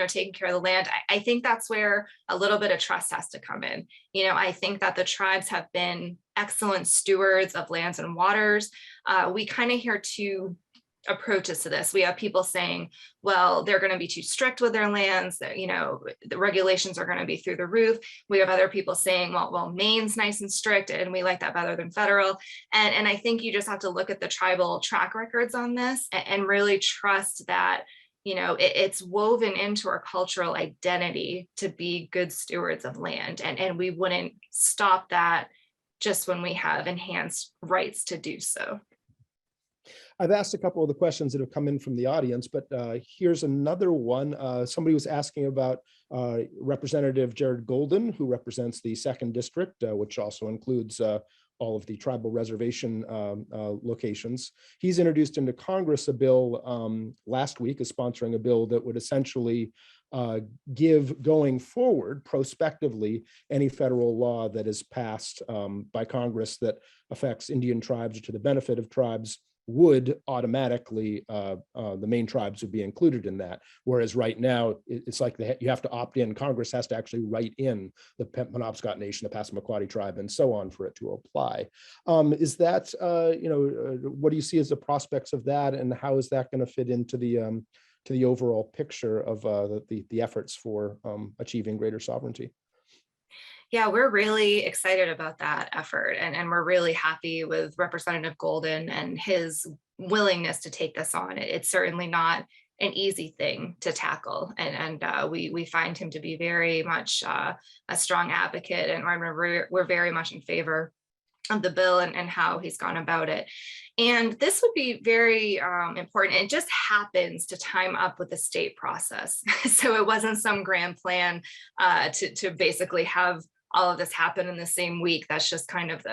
taking care of the land, I think that's where a little bit of trust has to come in. I think that the tribes have been excellent stewards of lands and waters. We kind of hear two approaches to this. We have people saying, well, they're going to be too strict with their lands, that, the regulations are going to be through the roof. We have other people saying, well, Maine's nice and strict and we like that better than federal. And I think you just have to look at the tribal track records on this and really trust that, it's woven into our cultural identity to be good stewards of land. And we wouldn't stop that just when we have enhanced rights to do so. I've asked a couple of the questions that have come in from the audience, but here's another one. Somebody was asking about Representative Jared Golden, who represents the 2nd District, which also includes all of the tribal reservation locations. He's introduced into Congress a bill last week, is sponsoring a bill that would essentially give, going forward prospectively, any federal law that is passed by Congress that affects Indian tribes or to the benefit of tribes would automatically, the Maine tribes would be included in that. Whereas right now, it's like you have to opt in. Congress has to actually write in the Penobscot Nation, the Passamaquoddy tribe, and so on for it to apply. Is that, what do you see as the prospects of that, and how is that going to fit into the overall picture of the efforts for achieving greater sovereignty? Yeah, we're really excited about that effort, and we're really happy with Representative Golden and his willingness to take this on. It's certainly not an easy thing to tackle, and we find him to be very much a strong advocate, and we're very much in favor of the bill and how he's gone about it. And this would be very important. It just happens to time up with the state process. So it wasn't some grand plan to basically have all of this happen in the same week. That's just kind of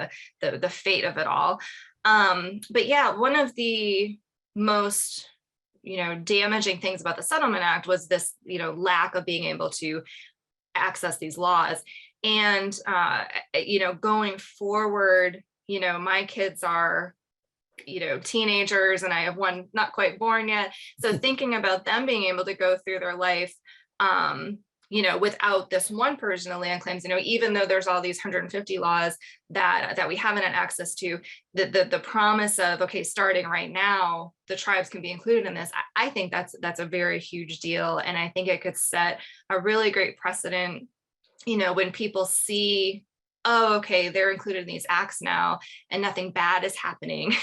the fate of it all. But yeah, one of the most damaging things about the Settlement Act was this lack of being able to access these laws. And going forward, my kids are teenagers, and I have one not quite born yet. So thinking about them being able to go through their life without this one provision of land claims, even though there's all these 150 laws that we haven't had access to, the promise of, okay, starting right now, the tribes can be included in this. I think that's a very huge deal. And I think it could set a really great precedent, when people see, oh, okay, they're included in these acts now and nothing bad is happening,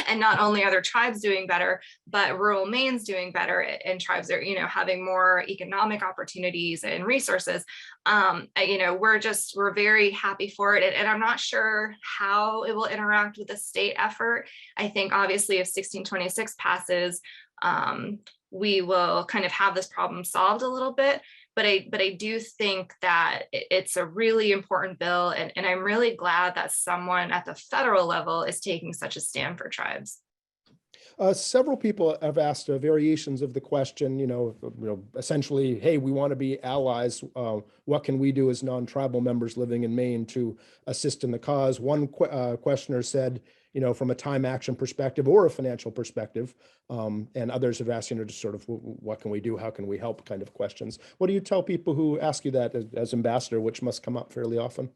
and not only are their tribes doing better, but rural Maine's doing better, and tribes are, having more economic opportunities and resources. We're very happy for it. And I'm not sure how it will interact with the state effort. I think obviously if 1626 passes, we will kind of have this problem solved a little bit. But I do think that it's a really important bill, and I'm really glad that someone at the federal level is taking such a stand for tribes. Several people have asked variations of the question, essentially, hey, we want to be allies. What can we do as non-tribal members living in Maine to assist in the cause? One questioner said, from a time action perspective or a financial perspective, and others have asked, just sort of what can we do? How can we help kind of questions. What do you tell people who ask you that as ambassador, which must come up fairly often?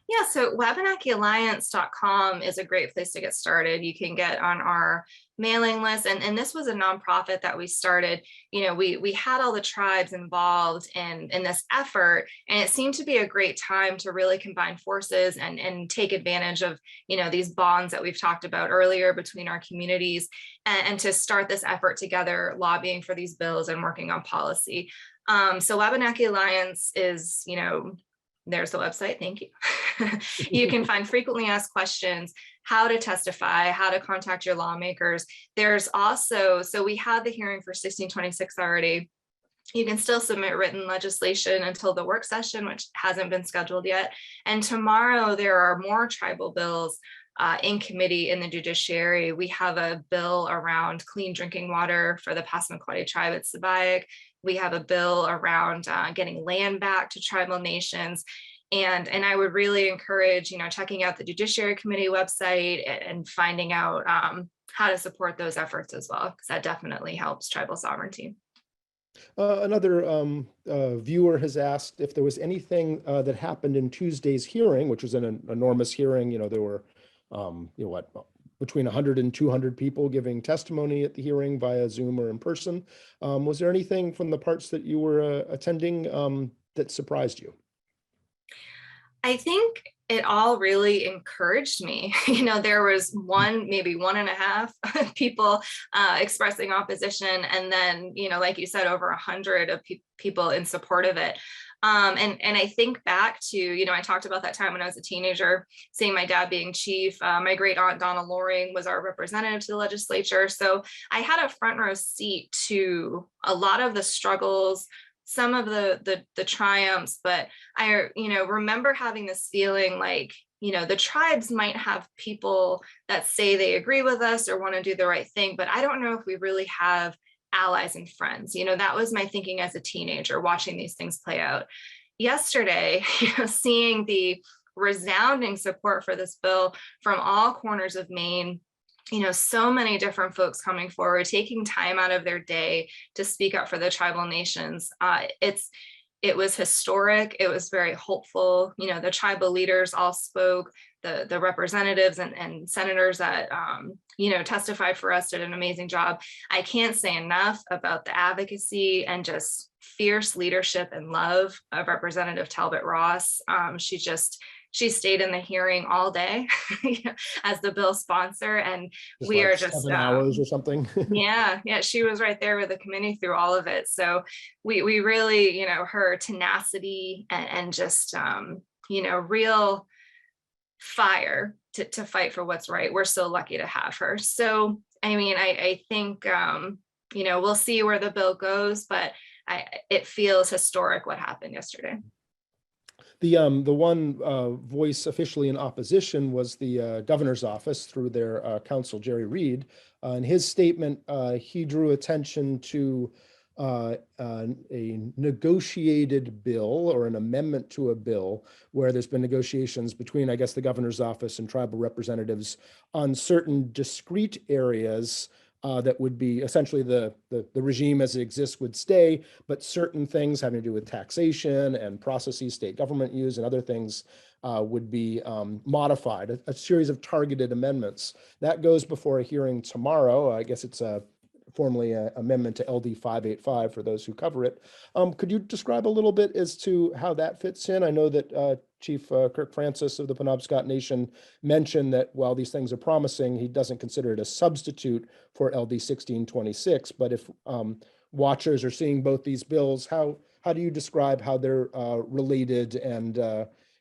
Yeah, so WabanakieAlliance.com is a great place to get started. You can get on our mailing list, and this was a nonprofit that we started. We had all the tribes involved in this effort, and it seemed to be a great time to really combine forces and take advantage of these bonds that we've talked about earlier between our communities, and to start this effort together, lobbying for these bills and working on policy. So Wabanaki Alliance is, there's the website. Thank you. You can find frequently asked questions, how to testify, how to contact your lawmakers. There's also, so we had the hearing for 1626 already. You can still submit written legislation until the work session, which hasn't been scheduled yet. And tomorrow there are more tribal bills in committee in the judiciary. We have a bill around clean drinking water for the Passamaquoddy tribe at Sabayak. We have a bill around getting land back to tribal nations. And I would really encourage, checking out the Judiciary Committee website and finding out how to support those efforts as well, because that definitely helps tribal sovereignty. Another viewer has asked if there was anything that happened in Tuesday's hearing, which was an enormous hearing. There were, between 100 and 200 people giving testimony at the hearing via Zoom or in person. Was there anything from the parts that you were attending that surprised you? I think it all really encouraged me. There was maybe 1.5 people expressing opposition. And then, like you said, over 100 of people in support of it. And I think back to, I talked about that time when I was a teenager, seeing my dad being chief. My great aunt Donna Loring was our representative to the legislature. So I had a front row seat to a lot of the struggles, some of the triumphs, but I, remember having this feeling like, the tribes might have people that say they agree with us or want to do the right thing, but I don't know if we really have allies and friends. That was my thinking as a teenager, watching these things play out. Yesterday, seeing the resounding support for this bill from all corners of Maine, so many different folks coming forward, taking time out of their day to speak up for the tribal nations. It was historic. It was very hopeful. The tribal leaders all spoke. The representatives and senators that testified for us did an amazing job. I can't say enough about the advocacy and just fierce leadership and love of Representative Talbot Ross. She stayed in the hearing all day as the bill sponsor, and we are just 7 hours or something. yeah, she was right there with the committee through all of it. So we really, her tenacity and just real fire to fight for what's right. We're so lucky to have her. So I think we'll see where the bill goes, but it feels historic what happened yesterday. The one voice officially in opposition was the governor's office through their counsel, Jerry Reed. In his statement, he drew attention to a negotiated bill or an amendment to a bill where there's been negotiations between, I guess, the governor's office and tribal representatives on certain discrete areas that would be essentially the regime as it exists would stay, but certain things having to do with taxation and processes state government use and other things would be modified, a series of targeted amendments. That goes before a hearing tomorrow. I guess it's formally an amendment to LD 585 for those who cover it. Could you describe a little bit as to how that fits in? I know that Chief Kirk Francis of the Penobscot Nation mentioned that while these things are promising, he doesn't consider it a substitute for LD 1626. But if watchers are seeing both these bills, how do you describe how they're related, and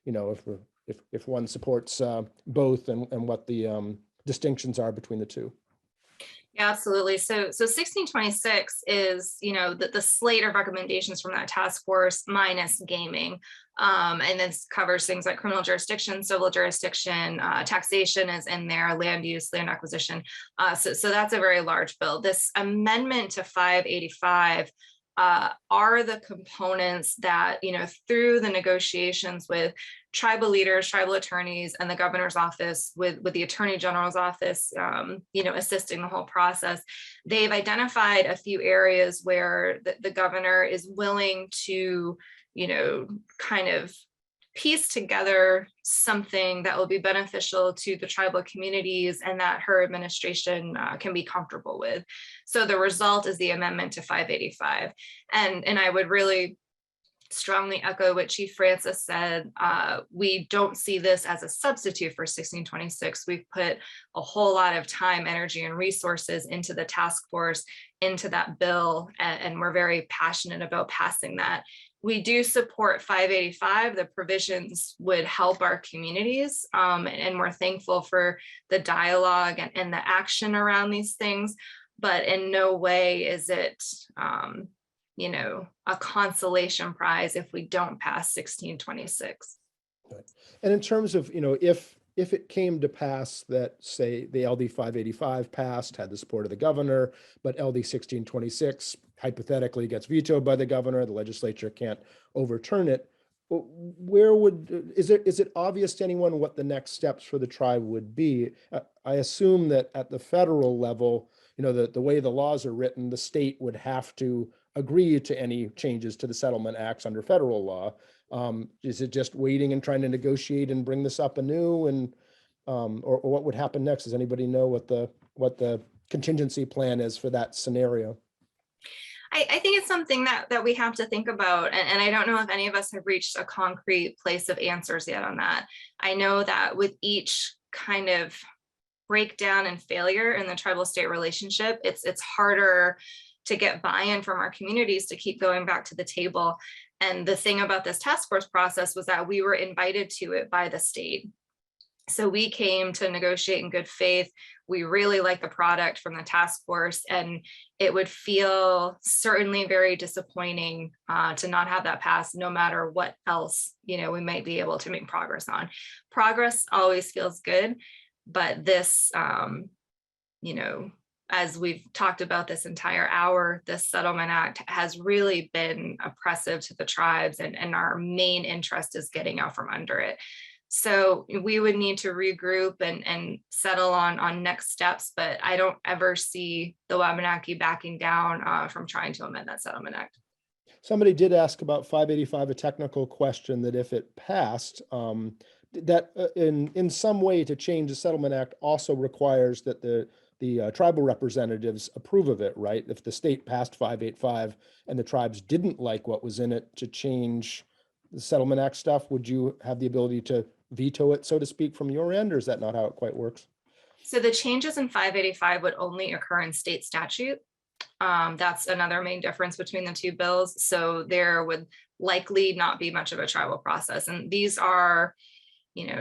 if one supports both, and what the distinctions are between the two? Yeah, absolutely. So 1626 is, the slate of recommendations from that task force minus gaming. And this covers things like criminal jurisdiction, civil jurisdiction, taxation is in there, land use, land acquisition. So that's a very large bill. This amendment to 585 are the components that, through the negotiations with tribal leaders, tribal attorneys, and the governor's office with the attorney general's office, assisting the whole process, they've identified a few areas where the governor is willing to, kind of piece together something that will be beneficial to the tribal communities and that her administration can be comfortable with. So the result is the amendment to 585. And I would really strongly echo what Chief Francis said. We don't see this as a substitute for 1626. We've put a whole lot of time, energy, and resources into the task force, into that bill, and we're very passionate about passing that. We do support 585. The provisions would help our communities, and we're thankful for the dialogue and the action around these things, but in no way is it a consolation prize if we don't pass 1626. And in terms of, if if it came to pass that, say, the LD 585 passed, had the support of the governor, but LD 1626 hypothetically gets vetoed by the governor, the legislature can't overturn it, where would, is it obvious to anyone what the next steps for the tribe would be? I assume that at the federal level, the way the laws are written, the state would have to agree to any changes to the settlement acts under federal law. Is it just waiting and trying to negotiate and bring this up anew, and or what would happen next? Does anybody know what the contingency plan is for that scenario? I think it's something that we have to think about. And I don't know if any of us have reached a concrete place of answers yet on that. I know that with each kind of breakdown and failure in the tribal state relationship, it's harder to get buy-in from our communities to keep going back to the table. And the thing about this task force process was that we were invited to it by the state. So we came to negotiate in good faith. We really like the product from the task force, and it would feel certainly very disappointing to not have that pass, no matter what else, we might be able to make progress on. Progress always feels good, but this, as we've talked about this entire hour, this Settlement Act has really been oppressive to the tribes, and our main interest is getting out from under it. So we would need to regroup and settle on next steps, but I don't ever see the Wabanaki backing down from trying to amend that Settlement Act. Somebody did ask about 585, a technical question, that if it passed, that in some way to change the Settlement Act also requires that the tribal representatives approve of it, right? If the state passed 585 and the tribes didn't like what was in it to change the Settlement Act stuff, would you have the ability to veto it, so to speak, from your end, or is that not how it quite works? So the changes in 585 would only occur in state statute. That's another main difference between the two bills. So there would likely not be much of a tribal process. And these are,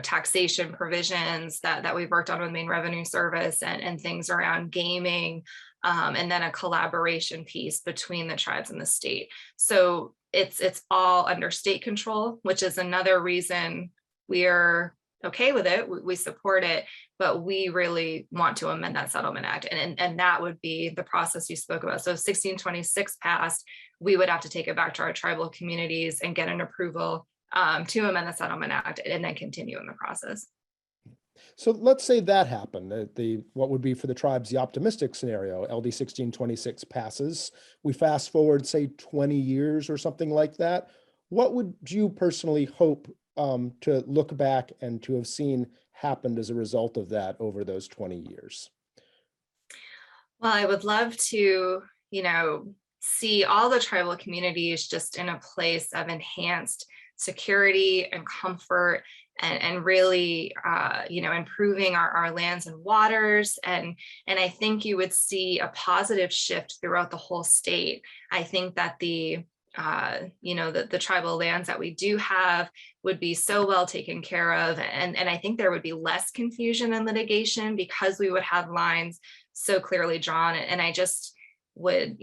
taxation provisions that we've worked on with Maine Revenue Service, and things around gaming, and then a collaboration piece between the tribes and the state. So it's all under state control, which is another reason we're okay with it. We support it, but we really want to amend that Settlement Act. And that would be the process you spoke about. So if 1626 passed, we would have to take it back to our tribal communities and get an approval to amend the Settlement Act, and then continue in the process. So let's say that happened. What would be for the tribes the optimistic scenario? LD 1626 passes. We fast forward, say, 20 years or something like that. What would you personally hope to look back and to have seen happened as a result of that over those 20 years? Well, I would love to, see all the tribal communities just in a place of enhanced security and comfort, and really, improving our lands and waters. And I think you would see a positive shift throughout the whole state. I think that the tribal lands that we do have would be so well taken care of. And I think there would be less confusion and litigation because we would have lines so clearly drawn. And I just would,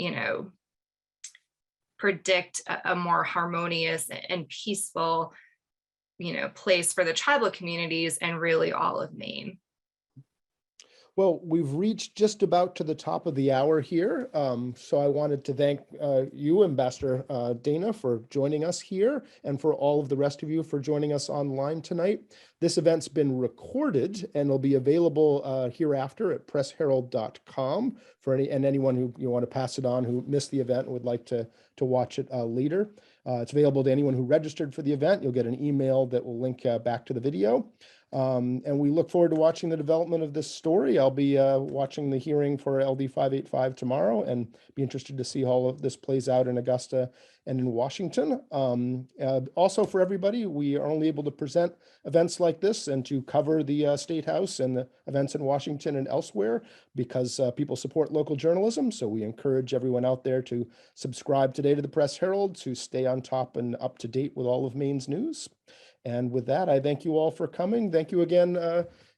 predict a more harmonious and peaceful, place for the tribal communities and really all of Maine. Well, we've reached just about to the top of the hour here. So I wanted to thank you, Ambassador Dana, for joining us here, and for all of the rest of you for joining us online tonight. This event's been recorded and will be available hereafter at pressherald.com for anyone who you want to pass it on who missed the event and would like to watch it later. It's available to anyone who registered for the event. You'll get an email that will link back to the video. And we look forward to watching the development of this story. I'll be watching the hearing for LD 585 tomorrow, and be interested to see how all of this plays out in Augusta and in Washington. Also, for everybody, we are only able to present events like this and to cover the State House and the events in Washington and elsewhere because people support local journalism. So we encourage everyone out there to subscribe today to the Press Herald to stay on top and up to date with all of Maine's news. And with that, I thank you all for coming. Thank you again,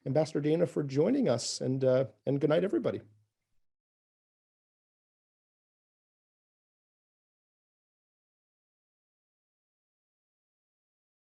Ambassador Dana, for joining us, and good night, everybody.